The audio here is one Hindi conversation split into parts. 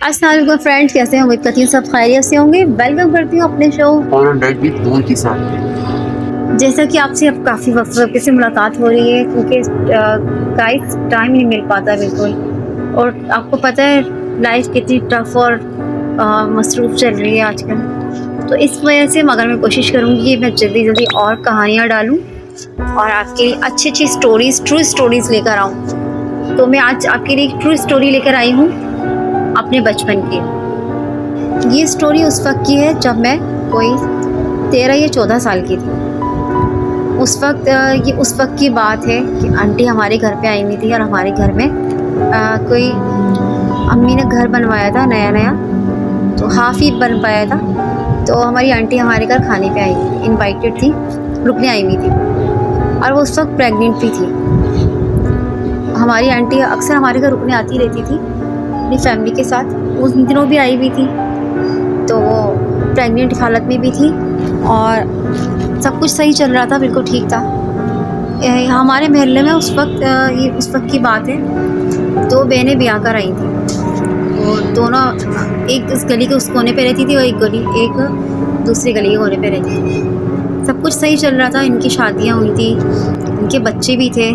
अस्सलाम वालेकुम फ्रेंड्स, कैसे हैं? उम्मीद करती हूँ सब खैरियत से होंगे। वेलकम करती हूँ अपने शो। और लाइक भी दूर के साथ। जैसा कि आपसे अब काफ़ी वक्त से मुलाकात हो रही है, क्योंकि गाइस टाइम नहीं मिल पाता बिल्कुल। और आपको पता है लाइफ कितनी टफ और मसरूफ़ चल रही है आजकल। तो इस वजह से मगर मैं कोशिश करूँगी कि मैं जल्दी जल्दी और कहानियाँ डालूँ और आपके लिए अच्छी अच्छी स्टोरीज़, ट्रू स्टोरीज़ लेकर आऊँ। तो मैं आज आपके लिए एक ट्रू स्टोरी लेकर आई हूँ अपने बचपन की। ये स्टोरी उस वक्त की है जब मैं कोई 13 या 14 साल की थी। ये उस वक्त की बात है कि आंटी हमारे घर पे आई हुई थी और हमारे घर में कोई अम्मी ने घर बनवाया था नया नया, तो हाफ ही बन पाया था। तो हमारी आंटी हमारे घर खाने पे आई थी, इनवाइटेड थी, रुकने आई हुई थी और वो उस वक्त प्रेग्नेंट भी थी। हमारी आंटी अक्सर हमारे घर रुकने आती रहती थी अपनी फैमिली के साथ। उस दिनों भी आई हुई थी, तो वो प्रेग्नेंट हालत में भी थी और सब कुछ सही चल रहा था, बिल्कुल ठीक था। हमारे मोहल्ले में उस वक्त की बात है, 2 बहनें ब्याह कर आई थी। वो दोनों एक इस गली के उस कोने पे रहती थी और एक दूसरी गली के कोने पे रहती थी। सब कुछ सही चल रहा था, इनकी शादियाँ हुई थी, इनके बच्चे भी थे।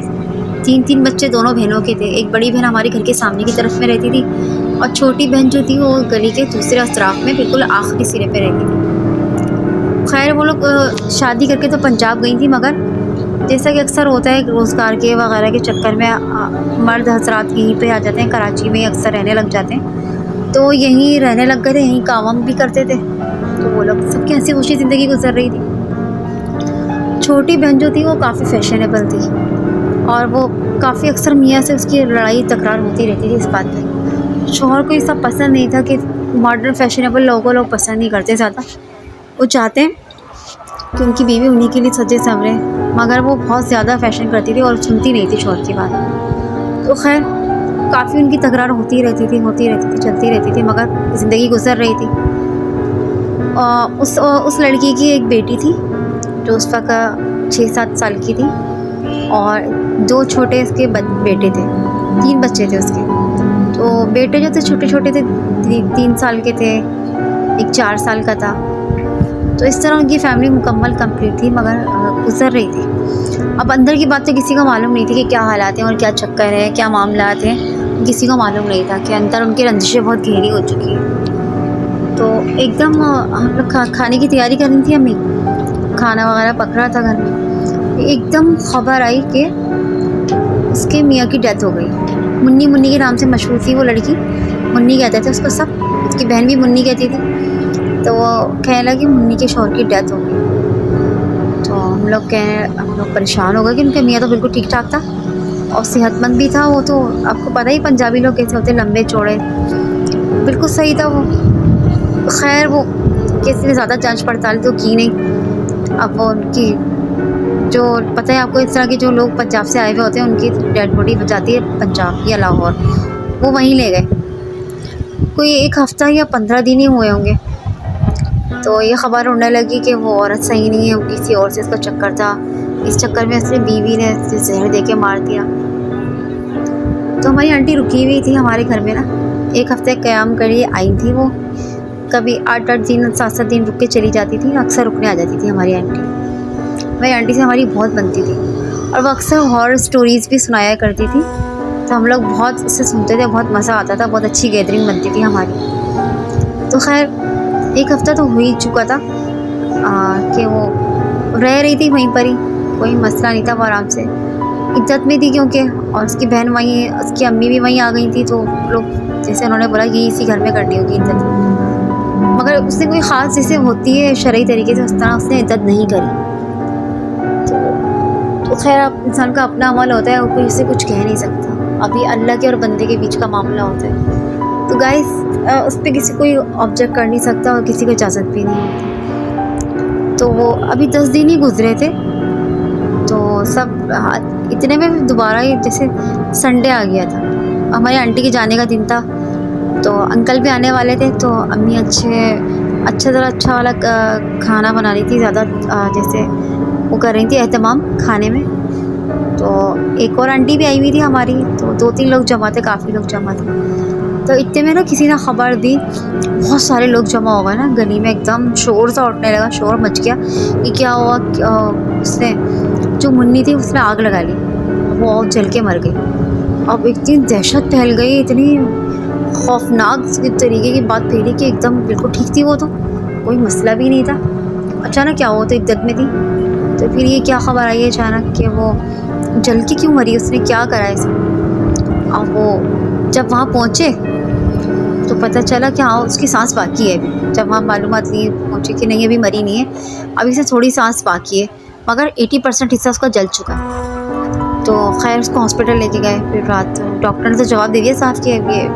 3 बच्चे दोनों बहनों के थे। एक बड़ी बहन हमारे घर के सामने की तरफ में रहती थी और छोटी बहन जो थी वो गली के दूसरे अतराफ में बिल्कुल आखिरी सिरे पे रहती थी। खैर वो लोग शादी करके तो पंजाब गई थी, मगर जैसा कि अक्सर होता है रोज़गार के वगैरह के चक्कर में मर्द हजरात यहीं पे आ जाते हैं, कराची में अक्सर रहने लग जाते हैं। तो यहीं रहने लग गए थे, यहीं काम भी करते थे। तो वो लोग सबकी हंसी खुशी ज़िंदगी गुजर रही थी। छोटी बहन जो थी वो काफ़ी फैशनेबल थी और वो काफ़ी अक्सर मियाँ से उसकी लड़ाई तकरार होती रहती थी इस बात पर। शौहर को ये सब पसंद नहीं था कि मॉडर्न फैशनेबल लोग पसंद नहीं करते ज़्यादा। वो चाहते हैं कि उनकी बीवी उन्हीं के लिए सजे संवरे, मगर वो बहुत ज़्यादा फैशन करती थी और सुनती नहीं थी शौहर की बात। तो खैर काफ़ी उनकी तकरार होती रहती थी, चलती रहती थी, मगर ज़िंदगी गुजर रही थी। उस लड़की की एक बेटी थी जो उस वक्त 6-7 साल की थी और 2 छोटे उसके बेटे थे, 3 बच्चे थे उसके। तो बेटे जो थे छोटे छोटे थे, 3 साल के थे, एक 4 साल का था। तो इस तरह उनकी फैमिली मुकम्मल कंप्लीट थी, मगर गुजर रही थी। अब अंदर की बात तो किसी को मालूम नहीं थी कि क्या हालात हैं और क्या चक्कर है, क्या मामलात हैं, किसी को मालूम नहीं था कि अंदर उनकी रंजिशें बहुत गहरी हो चुकी हैं। तो एकदम हम लोग खाने की तैयारी कर रही थी, अम्मी खाना वगैरह पक रहा था घर में। एकदम खबर आई कि उसके मियाँ की डेथ हो गई। मुन्नी मुन्नी के नाम से मशहूर थी वो लड़की, मुन्नी कहते थे उसको सब, उसकी बहन भी मुन्नी कहती थी। तो वो कहने लगी मुन्नी के शौहर की डेथ हो गई। तो हम लोग परेशान हो गए कि उनका मियाँ तो बिल्कुल ठीक ठाक था और सेहतमंद भी था। वो तो आपको पता ही पंजाबी लोग कैसे होते, लंबे चौड़े, बिल्कुल सही था वो। खैर वो किसी ने ज़्यादा जांच पड़ताल तो की नहीं। अब वो उनकी जो पता है आपको, इस तरह के जो लोग पंजाब से आए हुए होते हैं उनकी डेड बॉडी जाती है पंजाब या लाहौर, वो वहीं ले गए। कोई 1 हफ़्ता या 15 दिन ही हुए होंगे, तो ये ख़बर उड़ने लगी कि वो औरत सही नहीं है, वो किसी और से इसका चक्कर था। इस चक्कर में उसने बीवी ने जहर दे के मार दिया। तो हमारी आंटी रुकी हुई थी हमारे घर में ना, 1 हफ़्ते क़याम करिए आई थी वो। कभी 8-8 दिन 7-7 दिन रुक के चली जाती थी, अक्सर रुकने आ जाती थी हमारी आंटी। हमारी आंटी से हमारी बहुत बनती थी और वो अक्सर हॉरर स्टोरीज़ भी सुनाया करती थी। तो हम लोग बहुत उससे सुनते थे, बहुत मज़ा आता था, बहुत अच्छी गैदरिंग बनती थी हमारी। तो खैर 1 हफ़्ता तो हो ही चुका था कि वो रह रही थी वहीं पर ही, कोई मसला नहीं था, वो आराम से इज्जत में थी क्योंकि, और उसकी बहन वहीं, उसकी अम्मी भी वहीं आ गई थी। तो लोग जैसे उन्होंने बोला कि इसी घर में करनी होगी इज्जत, मगर उसने कोई ख़ास जैसे होती है शरई तरीके से, उस तरह उसने इज्जत नहीं करी। तो खैर अब इंसान का अपना अमल होता है, वो कोई से कुछ कह नहीं सकता। अभी अल्लाह के और बंदे के बीच का मामला होता है। तो गाइस उस पर किसी कोई ऑब्जेक्ट कर नहीं सकता और किसी को इजाज़त भी नहीं होती। तो वो अभी 10 दिन ही गुजरे थे, तो सब इतने में दोबारा ही जैसे संडे आ गया था, हमारी आंटी के जाने का दिन था। तो अंकल भी आने वाले थे, तो अम्मी अच्छा वाला खाना बना रही थी, ज़्यादा जैसे वो कर रही थी एहतमाम खाने में। तो एक और आंटी भी आई हुई थी हमारी, तो 2-3 लोग जमा थे, काफ़ी लोग जमा थे। तो इतने में ना किसी ने खबर दी, बहुत सारे लोग जमा हो गए ना गली में, एकदम शोर सा उठने लगा, शोर मच गया कि क्या हुआ। उसने जो मुन्नी थी उसने आग लगा ली, वो जल के मर गई। अब इतनी दहशत फैल गई, इतनी खौफनाक तरीके की बात फैली कि एकदम बिल्कुल ठीक थी वो, तो कोई मसला भी नहीं था। अचानक क्या हुआ, तो इद्दत में थी, तो फिर ये क्या खबर आई है अचानक कि वो जल के क्यों मरी, उसने क्या करा ऐसा। अब वो जब वहाँ पहुँचे तो पता चला कि हाँ उसकी सांस बाकी है अभी। जब वहाँ मालूमात ली पहुँचे कि नहीं अभी मरी नहीं है, अभी से थोड़ी सांस बाकी है, मगर 80% हिस्सा उसका जल चुका है। तो खैर उसको हॉस्पिटल लेके गए। फिर रात डॉक्टर ने तो जवाब दे दिया साफ कि ये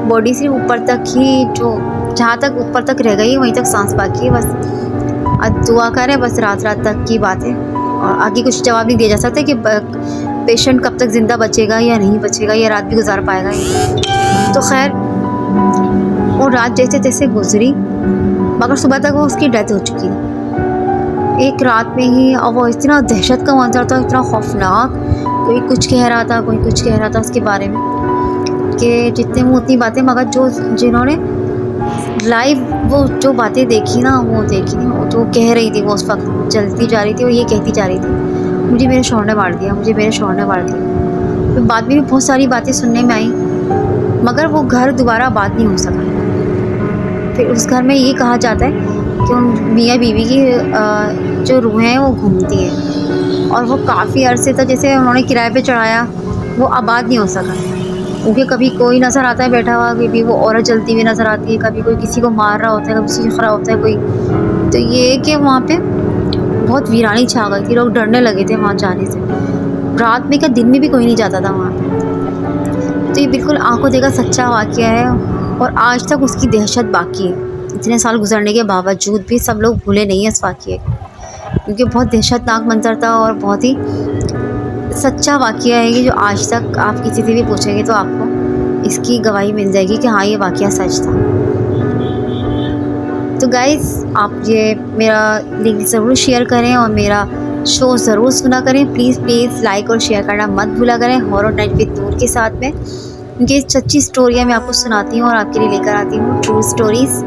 बॉडी सिर्फ ऊपर तक ही, जो जहाँ तक ऊपर तक रह गई वहीं तक सांस बाकी है, बस अब दुआ करें, बस रात तक की बात है और आगे कुछ जवाब नहीं दिया जा सकता कि पेशेंट कब तक ज़िंदा बचेगा या नहीं बचेगा, या रात भी गुजार पाएगा। तो खैर वो रात जैसे तैसे गुजरी, मगर सुबह तक वो उसकी डेथ हो चुकी थी एक रात में ही। और वो इतना दहशत का मंजर था, इतना खौफनाक, कोई कुछ कह रहा था, कोई कुछ कह रहा था उसके बारे में कि जितने मुँह उतनी बातें, मगर जो जिन्होंने लाइव वो जो बातें देखी ना, वो देखी नहीं, वो जो कह रही थी, वो उस वक्त जलती जा रही थी और ये कहती जा रही थी, मुझे मेरे शौहर ने मार दिया, मुझे मेरे शौहर ने मार दिया। फिर बाद में भी बहुत सारी बातें सुनने में आई, मगर वो घर दोबारा आबाद नहीं हो सका। फिर उस घर में ये कहा जाता है कि उन मियाँ बीवी की जो रूहें हैं वो घूमती हैं, और वो काफ़ी अरसे तक जैसे उन्होंने किराए पे चढ़ाया, वो आबाद नहीं हो सका। क्योंकि कभी कोई नज़र आता है बैठा हुआ, कभी वो औरत जलती हुई नज़र आती है, कभी कोई किसी को मार रहा होता है, कभी चीख रहा होता है कोई। तो ये कि वहाँ पे बहुत वीरानी छा गई थी, लोग डरने लगे थे वहाँ जाने से। रात में क्या दिन में भी कोई नहीं जाता था वहाँ पे। तो ये बिल्कुल आंखों देखा सच्चा वाक़या है, और आज तक उसकी दहशत बाकी है। इतने साल गुजरने के बावजूद भी सब लोग भूले नहीं हैं इस वाक़ये को, क्योंकि बहुत दहशतनाक मंजर था और बहुत ही सच्चा वाक़या है ये, जो आज तक आप किसी से भी पूछेंगे तो आपको इसकी गवाही मिल जाएगी कि हाँ ये वाक़या सच था। तो गाइज़ आप ये मेरा लिंक ज़रूर शेयर करें और मेरा शो ज़रूर सुना करें। प्लीज़ लाइक और शेयर करना मत भूला करें हॉरर नाइट विद नूर के साथ में, क्योंकि सच्ची स्टोरियाँ मैं आपको सुनाती हूँ और आपके लिए लेकर आती हूँ ट्रू स्टोरीज़,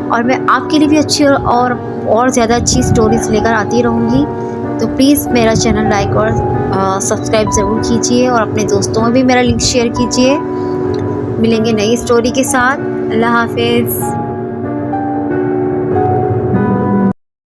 और मैं आपके लिए भी अच्छी और ज़्यादा अच्छी स्टोरीज़ लेकर आती रहूँगी। तो प्लीज़ मेरा चैनल लाइक और सब्सक्राइब ज़रूर कीजिए और अपने दोस्तों में भी मेरा लिंक शेयर कीजिए। मिलेंगे नई स्टोरी के साथ। अल्लाह हाफ़िज़।